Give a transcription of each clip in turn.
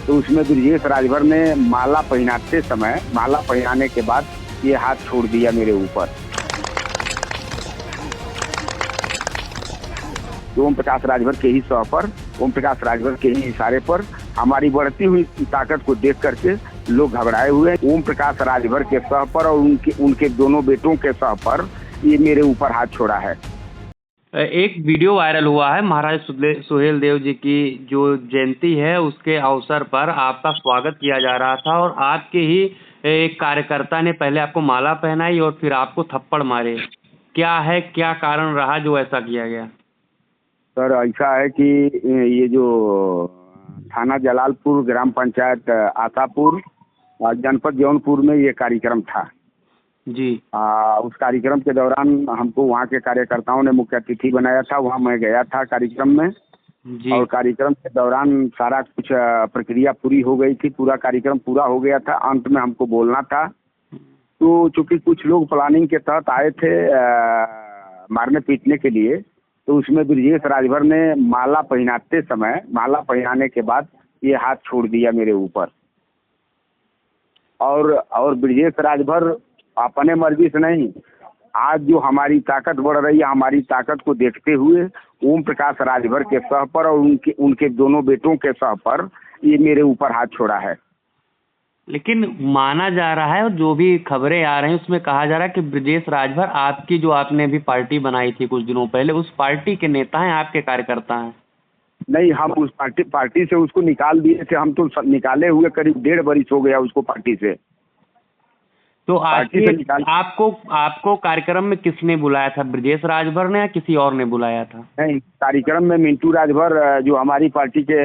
तो उसमें ब्रजेश राजभर ने माला पहनाते समय, माला पहनाने के बाद ये हाथ छोड़ दिया मेरे ऊपर। ओम प्रकाश राजभर के ही सौं पर, ओम प्रकाश राजभर के ही इशारे पर, हमारी बढ़ती हुई ताकत को देख करके लोग घबराए हुए हैं। ओम प्रकाश राजभर के सौं पर और उनके दोनों बेटों के सौं पर ये मेरे ऊपर हाथ छोड़ा है। एक वीडियो वायरल हुआ है महाराजा सुहेलदेव जी की जो जयंती है उसके अवसर पर आपका स्वागत किया जा रहा था और आपके ही एक कार्यकर्ता ने पहले आपको माला पहनाई और फिर आपको थप्पड़ मारे। क्या कारण रहा जो ऐसा किया गया? सर ऐसा है कि ये जो थाना जलालपुर, ग्राम पंचायत आशापुर, जनपद जौनपुर में ये कार्यक्रम था जी। उस कार्यक्रम के दौरान हमको वहाँ के कार्यकर्ताओं ने मुख्य अतिथि बनाया था। वहाँ मैं गया था कार्यक्रम में जी। और कार्यक्रम के दौरान सारा कुछ प्रक्रिया पूरी हो गई थी, पूरा कार्यक्रम पूरा हो गया था। अंत में हमको बोलना था, तो चूंकि कुछ लोग प्लानिंग के तहत आए थे मारने पीटने के लिए, तो उसमें ब्रजेश राजभर ने माला पहनाते समय, माला पहनाने के बाद ये हाथ छोड़ दिया मेरे ऊपर। और ब्रजेश राजभर अपने मर्जी से नहीं, आज जो हमारी ताकत बढ़ रही है, हमारी ताकत को देखते हुए ओम प्रकाश राजभर के सौं पर और उनके दोनों बेटों के सौं पर ये मेरे ऊपर हाथ छोड़ा है। लेकिन माना जा रहा है और जो भी खबरें आ रही हैं उसमें कहा जा रहा है कि ब्रजेश राजभर आपकी जो आपने अभी पार्टी बनाई थी कुछ दिनों पहले, उस पार्टी के नेता हैं, आपके कार्यकर्ता हैं। नहीं, हम उस पार्टी से उसको निकाल दिए थे। हम तो निकाले हुए करीब 1.5 बरिस हो गया उसको पार्टी से। तो आपको कार्यक्रम में किसने बुलाया था, ब्रजेश राजभर ने या किसी और ने बुलाया था? नहीं, कार्यक्रम में मिंटू राजभर जो हमारी पार्टी के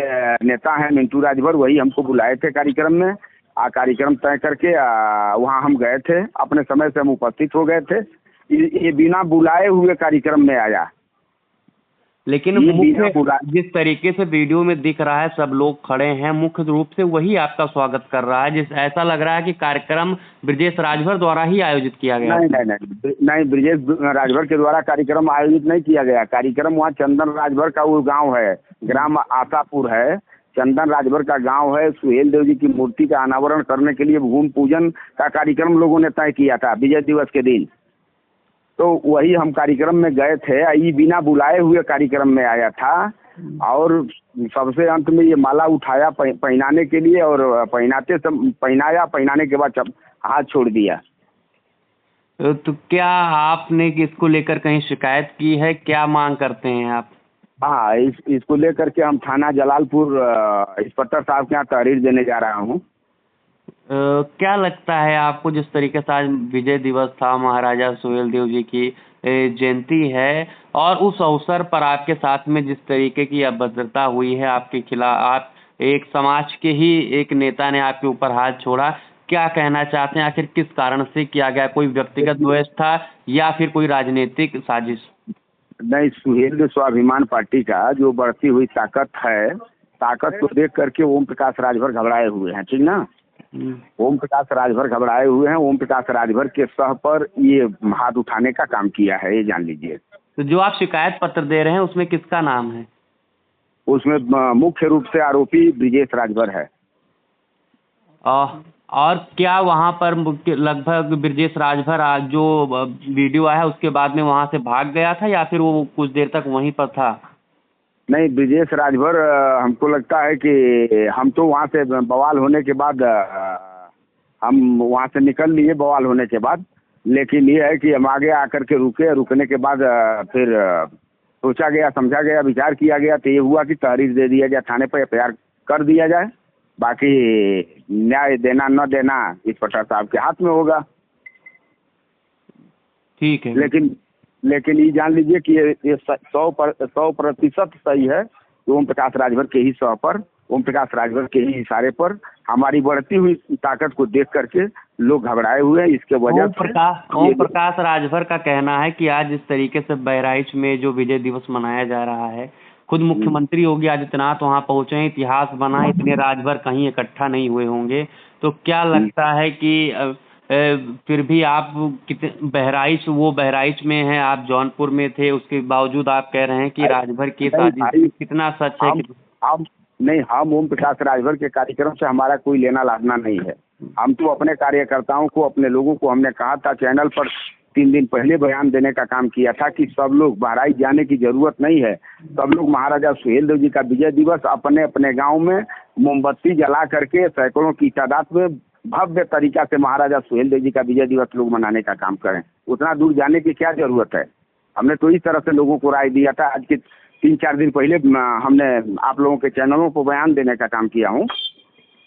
नेता हैं, मिंटू राजभर, वही हमको बुलाए थे कार्यक्रम में। कार्यक्रम तय करके वहाँ हम गए थे, अपने समय से हम उपस्थित हो गए थे। ये बिना बुलाए हुए कार्यक्रम में आया। लेकिन मुख्य जिस तरीके से वीडियो में दिख रहा है, सब लोग खड़े हैं, मुख्य रूप से वही आपका स्वागत कर रहा है। ऐसा लग रहा है कि कार्यक्रम ब्रजेश राजभर द्वारा ही आयोजित किया गया। नहीं, ब्रजेश राजभर के द्वारा कार्यक्रम आयोजित नहीं किया गया। कार्यक्रम वहाँ चंदन राजभर का वो गाँव है, ग्राम आशापुर है, चंदन राजभर का गांव है। सुहेलदेव जी की मूर्ति का अनावरण करने के लिए भूमि पूजन का कार्यक्रम लोगों ने तय किया था विजय दिवस के दिन। तो वही हम कार्यक्रम में गए थे। ये बिना बुलाए हुए कार्यक्रम में आया था और सबसे अंत में ये माला उठाया पहनाने के लिए और पहनाने के बाद हाथ छोड़ दिया। तो क्या आपने इसको लेकर कहीं शिकायत की है? क्या मांग करते हैं आप? हाँ, इसको लेकर के हम थाना जलालपुर इंस्पेक्टर साहब के यहाँ तहरीर देने जा रहा हूँ। क्या लगता है आपको, जिस तरीके से आज विजय दिवस था, महाराजा सुहेलदेव जी की जयंती है और उस अवसर पर आपके साथ में जिस तरीके की अभद्रता हुई है आपके खिलाफ, आप एक समाज के ही एक नेता ने आपके ऊपर हाथ छोड़ा, क्या कहना चाहते हैं? आखिर किस कारण से किया गया? कोई व्यक्तिगत द्वेष था या फिर कोई राजनीतिक साजिश? नहीं, सुहेलदेव स्वाभिमान पार्टी का जो बढ़ती हुई ताकत है, ताकत को देख करके ओम प्रकाश राजभर घबराए हुए हैं, ठीक ना। ओम प्रकाश राजभर घबराए हुए हैं। ओम प्रकाश राजभर के सह पर ये हाथ उठाने का काम किया है, ये जान लीजिए। तो जो आप शिकायत पत्र दे रहे हैं उसमें किसका नाम है? उसमें मुख्य रूप से आरोपी ब्रजेश राजभर है। और क्या वहाँ पर लगभग ब्रजेश राजभर जो वीडियो आया उसके बाद में वहाँ से भाग गया था या फिर वो कुछ देर तक वहीं पर था? नहीं, ब्रजेश राजभर हमको लगता है कि हम तो वहाँ से बवाल होने के बाद हम वहाँ से निकल लिए बवाल होने के बाद, लेकिन ये है कि हम आगे आकर के रुकने के बाद फिर सोचा गया, समझा गया, विचार किया गया, तो ये हुआ कि तहरीर दे दिया जाए, थाने पर एफआईआर कर दिया जाए। बाकी न्याय देना न देना इंस्पेक्टर साहब के हाथ में होगा। ठीक है। लेकिन ये जान लीजिए कि ये 100% सही है। ओम प्रकाश राजभर के ही सौं पर, ओम प्रकाश राजभर के ही इशारे पर हमारी बढ़ती हुई ताकत को देख करके लोग घबराए हुए हैं। इसके वजह से ओम प्रकाश राजभर का कहना है कि आज इस तरीके से बहराइच में जो विजय दिवस मनाया जा रहा है, खुद मुख्यमंत्री योगी आदित्यनाथ वहां पहुंचे, इतिहास बना, इतने राजभर कहीं इकट्ठा नहीं हुए होंगे। तो क्या लगता है कि फिर भी आप बहराइच में हैं, आप जौनपुर में थे, उसके बावजूद आप कह रहे हैं कि राजभर की साजिश, कितना सच है? नहीं, हम ओम प्रकाश राजभर के कार्यक्रम से हमारा कोई लेना लादना नहीं है। हम तो अपने कार्यकर्ताओं को, अपने लोगों को हमने कहा था चैनल पर 3 दिन पहले बयान देने का काम किया था कि सब लोग बहराइच जाने की जरूरत नहीं है। सब लोग महाराजा सुहेलदेव जी का विजय दिवस अपने अपने गांव में मोमबत्ती जला करके सैकड़ों की तादाद में भव्य तरीका से महाराजा सुहेलदेव जी का विजय दिवस लोग मनाने का काम करें। उतना दूर जाने की क्या जरूरत है। हमने तो इस तरह से लोगों को राय दिया था। आज के 3-4 दिन पहले हमने आप लोगों के चैनलों को बयान देने का काम किया हूँ।